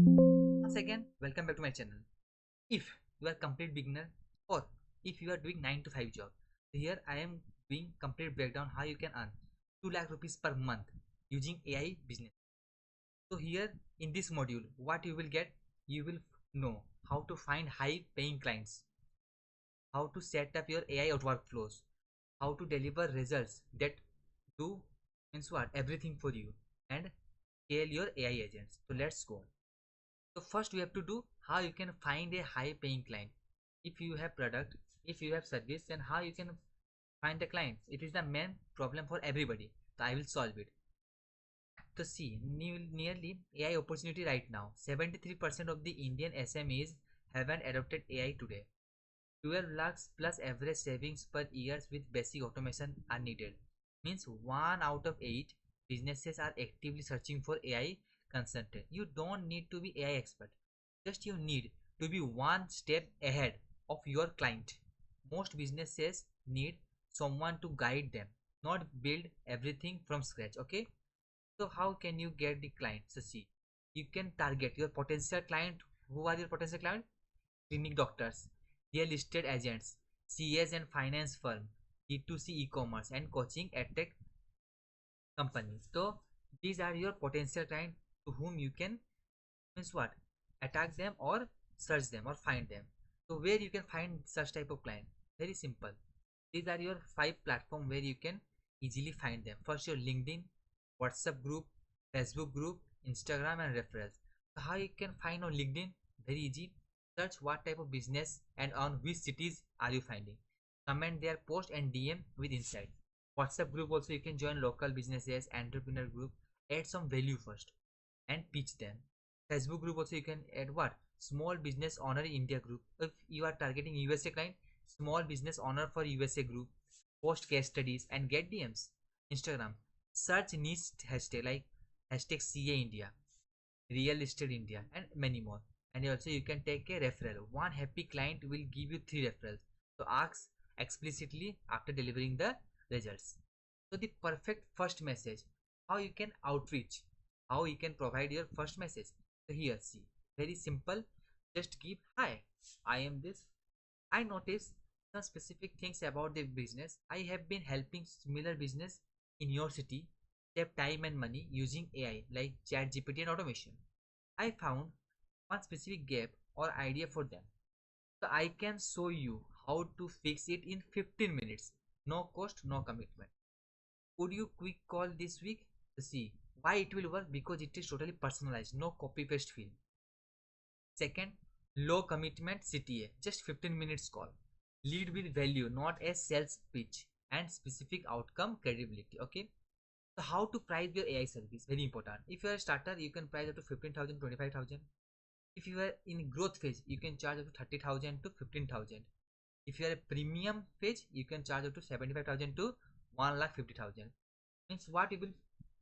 Once again, welcome back to my channel. If you are complete beginner or if you are doing 9 to 5 job, here I am doing complete breakdown how you can earn 2 lakh rupees per month using AI business. So here in this module, what you will get, you will know how to find high paying clients, how to set up your AI workflows, how to deliver results that do means what everything for you, and scale your AI agents. So let's go. So first we have to do how you can find a high paying client. If you have product, if you have service, then how you can find the clients. It is the main problem for everybody. So I will solve it. So see, nearly AI opportunity right now. 73% of the Indian SMEs haven't adopted AI today. 12 lakhs plus average savings per year with basic automation are needed. Means 1 out of 8 businesses are actively searching for AI consultant. You don't need to be AI expert. Just you need to be one step ahead of your client. Most businesses need someone to guide them, not build everything from scratch. Okay. So how can you get the client? So see, you can target your potential client. Who are your potential client? Clinic doctors, real estate agents, CAs and finance firm, D2C e-commerce and coaching edtech companies. So these are your potential client to whom you can means what attack them or search them or find them. So where you can find such type of client? Very simple. These are your 5 platform where you can easily find them. First your LinkedIn, WhatsApp group, Facebook group, Instagram and referrals. So how you can find on LinkedIn? Very easy. Search what type of business and on which cities are you finding. Comment their post and DM with insight. WhatsApp group also you can join local businesses, entrepreneur group, add some value first and pitch them. Facebook group also you can add what? Small business owner India group. If you are targeting USA client, small business owner for USA group, post case studies and get DMs. Instagram, search niche hashtag like hashtag CA India, real estate India and many more. And also you can take a referral. One happy client will give you 3 referrals. So ask explicitly after delivering the results. So the perfect first message, how you can outreach, how you can provide your first message. So here see, very simple, just give hi, I am this. I notice some specific things about the business. I have been helping similar business in your city save time and money using AI like ChatGPT and automation. I found one specific gap or idea for them. So I can show you how to fix it in 15 minutes. No cost, no commitment. Would you quick call this week to see why it will work? Because it is totally personalized, no copy paste feel. Second, low commitment CTA, just 15 minutes call. Lead with value, not a sales pitch, and specific outcome credibility. Okay. So how to price your AI service? Very important. If you are a starter, you can price up to 15,000, 25,000. If you are in growth phase, you can charge up to 30,000 to 15,000. If you are a premium phase, you can charge up to 75,000 to 1,50,000. Means what you will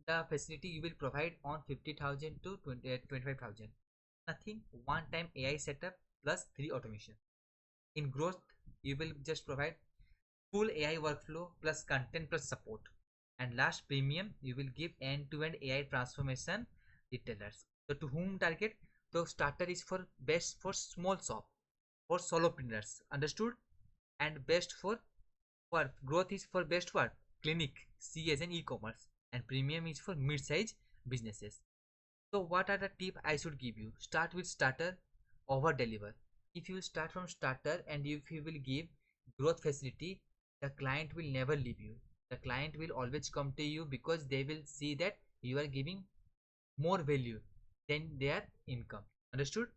the facility you will provide on 50,000 to 25,000. Nothing, one time AI setup plus 3 automation. In growth, you will just provide full AI workflow plus content plus support. And last premium, you will give end-to-end AI transformation retailers. So to whom target? The starter is for best for small shop, for solopreneurs, understood? And best for what? Growth is for best what? Clinic, CS and e-commerce. And premium is for mid-size businesses. So what are the tips I should give you? Start with starter, over deliver. If you start from starter and if you will give growth facility, the client will never leave you. The client will always come to you because they will see that you are giving more value than their income. Understood?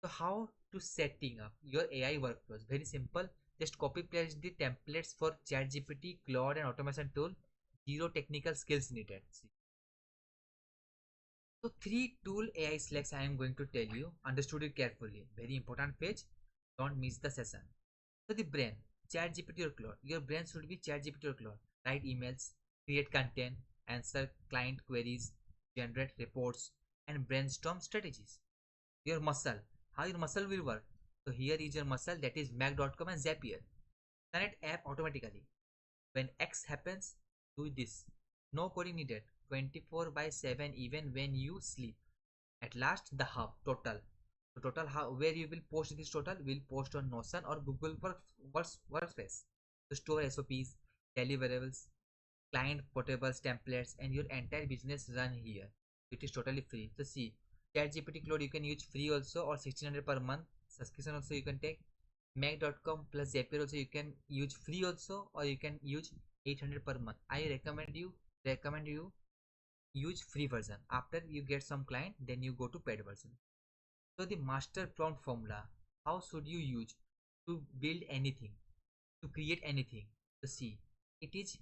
So how to setting up your AI workflows? Very simple. Just copy paste the templates for ChatGPT, Claude and automation tool. Zero technical skills needed. See. So 3 tool AI slacks I am going to tell you. Understood it carefully. Very important page. Don't miss the session. So the brain, ChatGPT or Claude. Your brain should be ChatGPT or Claude. Write emails, create content, answer client queries, generate reports, and brainstorm strategies. Your muscle, how your muscle will work. So here is your muscle, that is Mac.com and Zapier. Connect app automatically. When X happens, do this. No coding needed. 24 by 7 even when you sleep. At last, the hub, total. So total, how, where you will post this total, will post on Notion or Google Workspace to store SOPs, deliverables, client portables, templates, and your entire business run here. It is totally free. So see, ChatGPT Cloud you can use free also, or 1600 per month. Subscription also you can take. Mac.com plus Zapier also you can use free also, or you can use 800 per month. I recommend you use free version. After you get some client, then you go to paid version. So the master prompt formula, how should you use to build anything, to create anything? So see, it is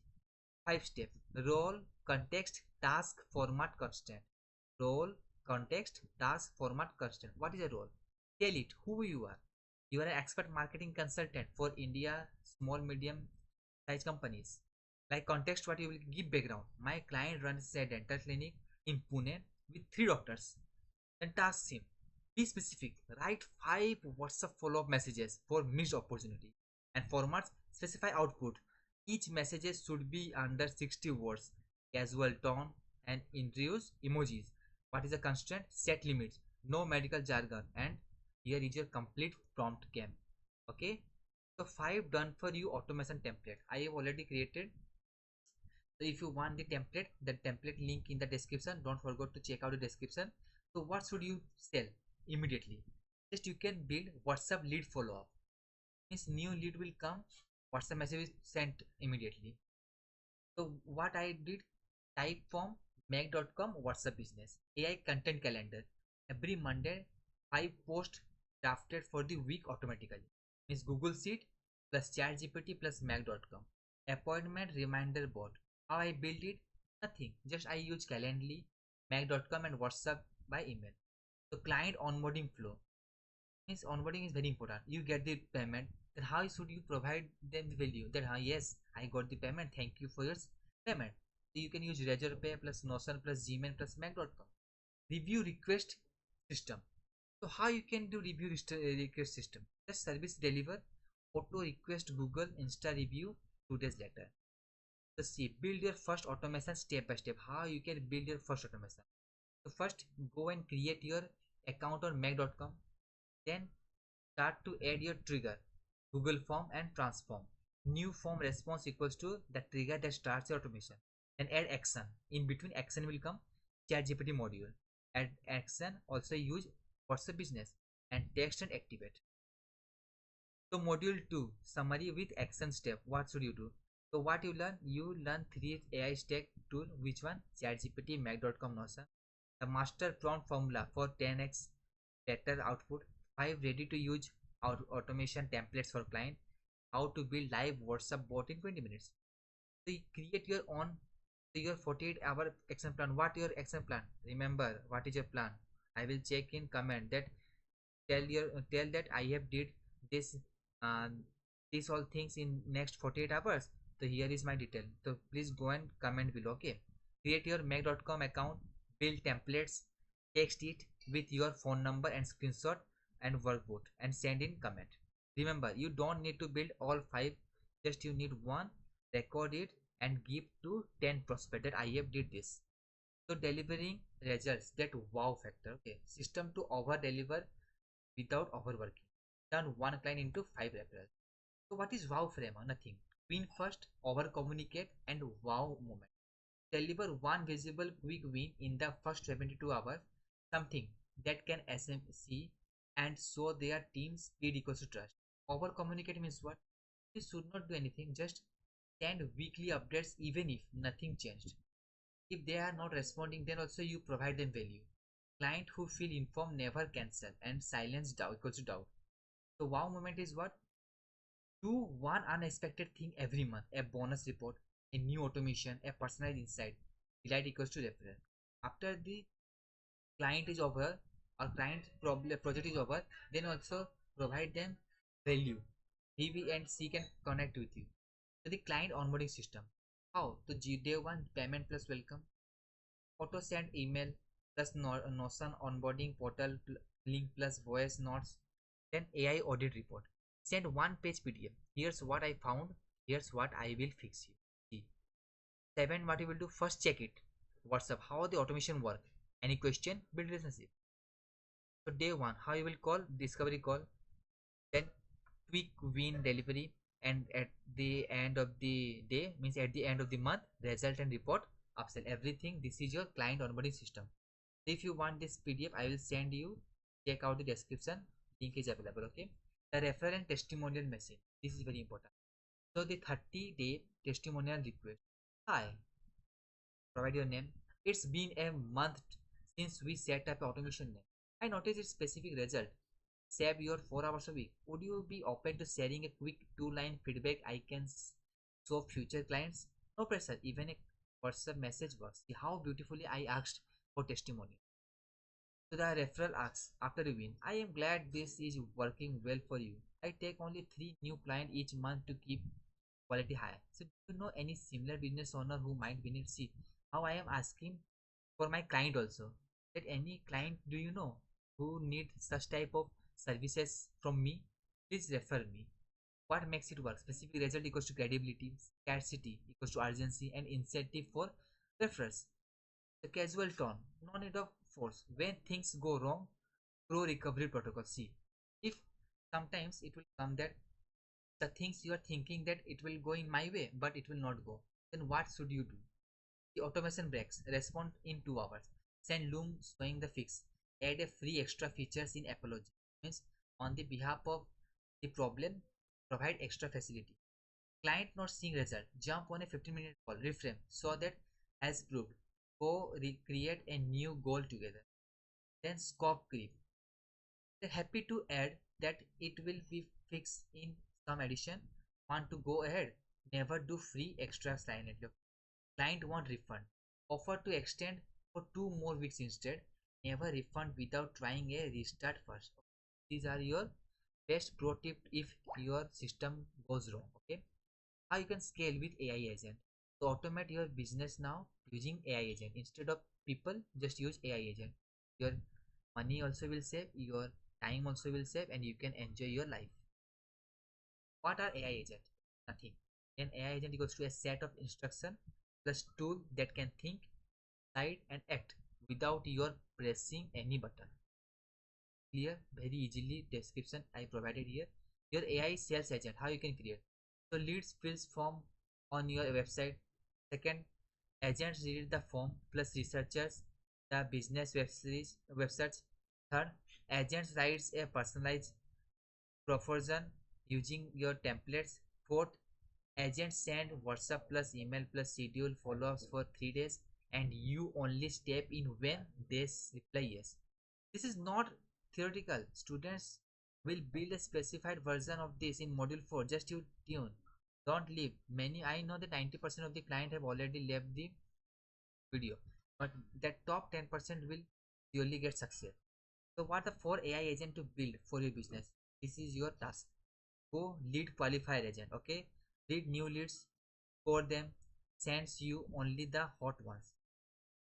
5 steps: role, context, task, format, constant. Role, context, task, format, constant. What is a role? Tell it who you are. You are an expert marketing consultant for India small medium size companies. Like context, what you will give background. My client runs a dental clinic in Pune with 3 doctors. And task him. Be specific. Write 5 WhatsApp follow-up messages for missed opportunity. And formats, specify output. Each message should be under 60 words. Casual tone and introduce emojis. What is the constraint? Set limits. No medical jargon. And here is your complete prompt game. Okay. So 5 done for you automation template. I have already created. So if you want the template link in the description. Don't forget to check out the description. So what should you sell immediately? Just you can build WhatsApp lead follow up. Means new lead will come, WhatsApp message is sent immediately. So what I did, type form Mac.com WhatsApp business AI content calendar. Every Monday, 5 posts drafted for the week automatically. Means Google Sheet plus ChatGPT plus Mac.com. Appointment reminder bot. How I build it? Nothing. Just I use Calendly, Mac.com and WhatsApp by email. So client onboarding flow. Means onboarding is very important. You get the payment, then how should you provide them the value? That yes, I got the payment. Thank you for your payment. So you can use Razor Pay plus Notion plus Gmail plus Mac.com. Review request system. So how you can do review request system? Just service deliver auto request Google Insta review 2 days later. So see, build your first automation step by step. How you can build your first automation? So first go and create your account on Mac.com. Then start to add your trigger, Google form and transform. New form response equals to the trigger that starts your automation. Then add action. In between action will come ChatGPT module. Add action, also use WhatsApp business and text and activate. So module 2, summary with action step. What should you do? So what you learn? You learn 3 AI stack tool. Which one? ChatGPT, Mac.com, Notion. The master prompt formula for 10x better output. 5 ready to use automation templates for client. How to build live WhatsApp bot in 20 minutes. So you create your own, so your 48-hour action plan. What your action plan? Remember, what is your plan? I will check in comment that tell that I have did this these all things in next 48 hours. So here is my detail. So please go and comment below. Okay. Create your Mac.com account, build templates, text it with your phone number and screenshot and workbook and send in comment. Remember, you don't need to build all 5, just you need one. Record it and give to 10 prospect that I have did this. So delivering results, that wow factor. Okay, system to over deliver without overworking. Turn one client into 5 referrals. So what is wow frame? Nothing. Win first, over communicate and wow moment. Deliver one visible quick win in the first 72 hours, something that can SMC and show their team speed equals to trust. Over communicate means what? You should not do anything, just send weekly updates even if nothing changed. If they are not responding, then also you provide them value. Client who feel informed never cancel and silence doubt equals to doubt. So wow moment is what? Do one unexpected thing every month, a bonus report, a new automation, a personalized insight. Delight equals to referral. After the client is over or client project is over, then also provide them value. He will and she can connect with you. So the client onboarding system. How? So day one payment plus welcome, auto send email plus Notion onboarding portal link plus voice notes, then AI audit report. Send one page PDF. Here's what I found. Here's what I will fix you. See. 7, what you will do? First check it. WhatsApp. How the automation work? Any question? Build relationship. So day one, how you will call? Discovery call. Then quick win delivery, and at the end of the day, means at the end of the month, result and report upsell everything. This is your client onboarding system. If you want this PDF, I will send you. Check out the description. Link is available. Okay. The referral and testimonial message. This is very important. So the 30-day testimonial request. Hi, provide your name. It's been a month since we set up automation name. I noticed its specific result. Save your 4 hours a week. Would you be open to sharing a quick 2-line feedback I can show future clients? No pressure. Even a WhatsApp message works. See how beautifully I asked for testimony. So the referral asks after a win, I am glad this is working well for you. I take only 3 new clients each month to keep quality high. So do you know any similar business owner who might benefit? See how I am asking for my client also. That any client do you know who need such type of services from me? Please refer me. What makes it work? Specific result equals to credibility, scarcity equals to urgency, and incentive for referrals. The casual tone, no need of force. When things go wrong, pro recovery protocol. See, if sometimes it will come that the things you are thinking that it will go in my way, but it will not go, then what should you do? The automation breaks. Respond in 2 hours. Send Loom showing the fix. Add a free extra features in apology. Means on the behalf of the problem, provide extra facility. Client not seeing result. Jump on a 15-minute call. Reframe. So that as proved. Go recreate a new goal together. Then scope creep. They're happy to add that it will be fixed in some addition. Want to go ahead? Never do free extra silently. Client want refund. Offer to extend for 2 more weeks instead. Never refund without trying a restart first. These are your best pro tip if your system goes wrong. Okay. How you can scale with AI agent. So automate your business now using AI agent. Instead of people, just use AI agent. Your money also will save, your time also will save, and you can enjoy your life. What are AI agent? Nothing. An AI agent equals to a set of instruction plus tool that can think, decide, and act without your pressing any button. Clear? Very easily description I provided here. Your AI sales agent, how you can create. So leads fills form on your website. Second, agents read the form plus researchers the business websites. Third, agents writes a personalized proposal using your templates. Fourth, agents send WhatsApp plus email plus schedule follow-ups for 3 days, and you only step in when they reply yes. This is not theoretical. Students will build a specified version of this in module 4. Just you tune. Don't leave. Many I know that 90% of the client have already left the video, but that top 10% will surely get success. So what the 4 AI agent to build for your business? This is your task. Go lead qualifier agent. Okay, lead new leads, score them, sends you only the hot ones.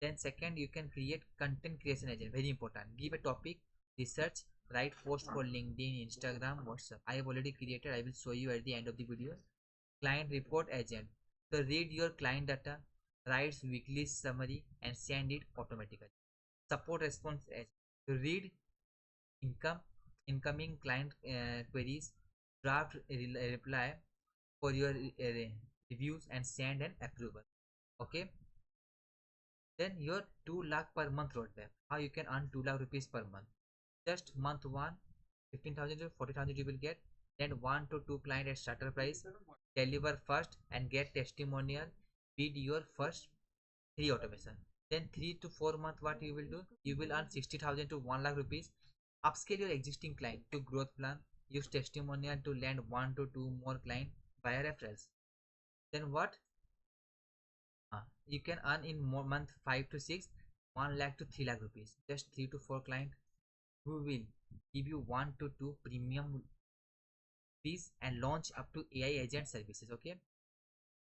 Then second, you can create content creation agent. Very important. Give a topic, research, write post for LinkedIn, Instagram, WhatsApp. I have already created. I will show you at the end of the video. Client report agent. So read your client data, writes weekly summary, and send it automatically. Support response agent. To read income incoming client queries, draft reply for your reviews, and send an approval. Okay. Then your 2 lakh per month roadmap. How you can earn 2 lakh rupees per month. Just month 1, 15,000 to 40,000 you will get. Then 1 to 2 client at starter price. Deliver first and get testimonial. Bid your first 3 automation. Then 3 to 4 month what you will do? You will earn 60,000 to 1 lakh rupees. Upscale your existing client to growth plan. Use testimonial to land 1 to 2 more client via referrals. Then what? You can earn in more month 5 to 6, 1 lakh to 3 lakh rupees. Just 3 to 4 client who will give you 1 to 2 premium fees and launch up to AI agent services. Okay.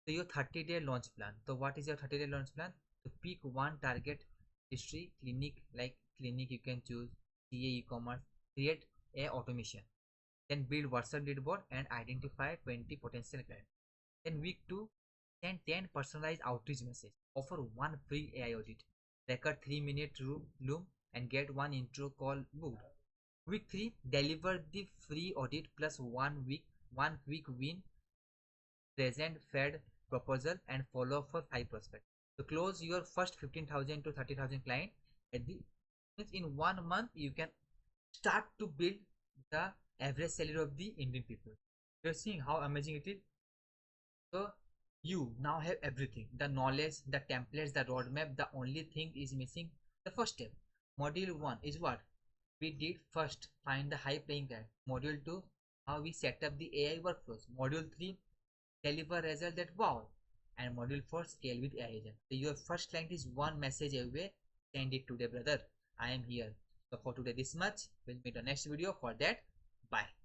So your 30-day launch plan. So what is your 30-day launch plan? So pick one target history clinic, like clinic you can choose CA e-commerce. Create a automation. Then build WhatsApp lead board and identify 20 potential clients. Then week 2, send 10 personalized outreach message. Offer 1 free AI audit. Record 3-minute Loom and get 1 intro call booked. Week 3, deliver the free audit plus 1 quick win, present Fed proposal and follow up for 5 prospects. So close your first 15,000 to 30,000 client at the in 1 month. You can start to build the average salary of the Indian people. You're seeing how amazing it is. So you now have everything, the knowledge, the templates, the roadmap. The only thing is missing the first step. Module 1 is what we did first, find the high paying guy. Module 2, how we set up the AI workflows. Module 3, deliver result that wow. And module 4, scale with AI agent. So your first client is one message away. Send it today, brother. I am here. So for today this much. We'll meet the next video. For that, bye.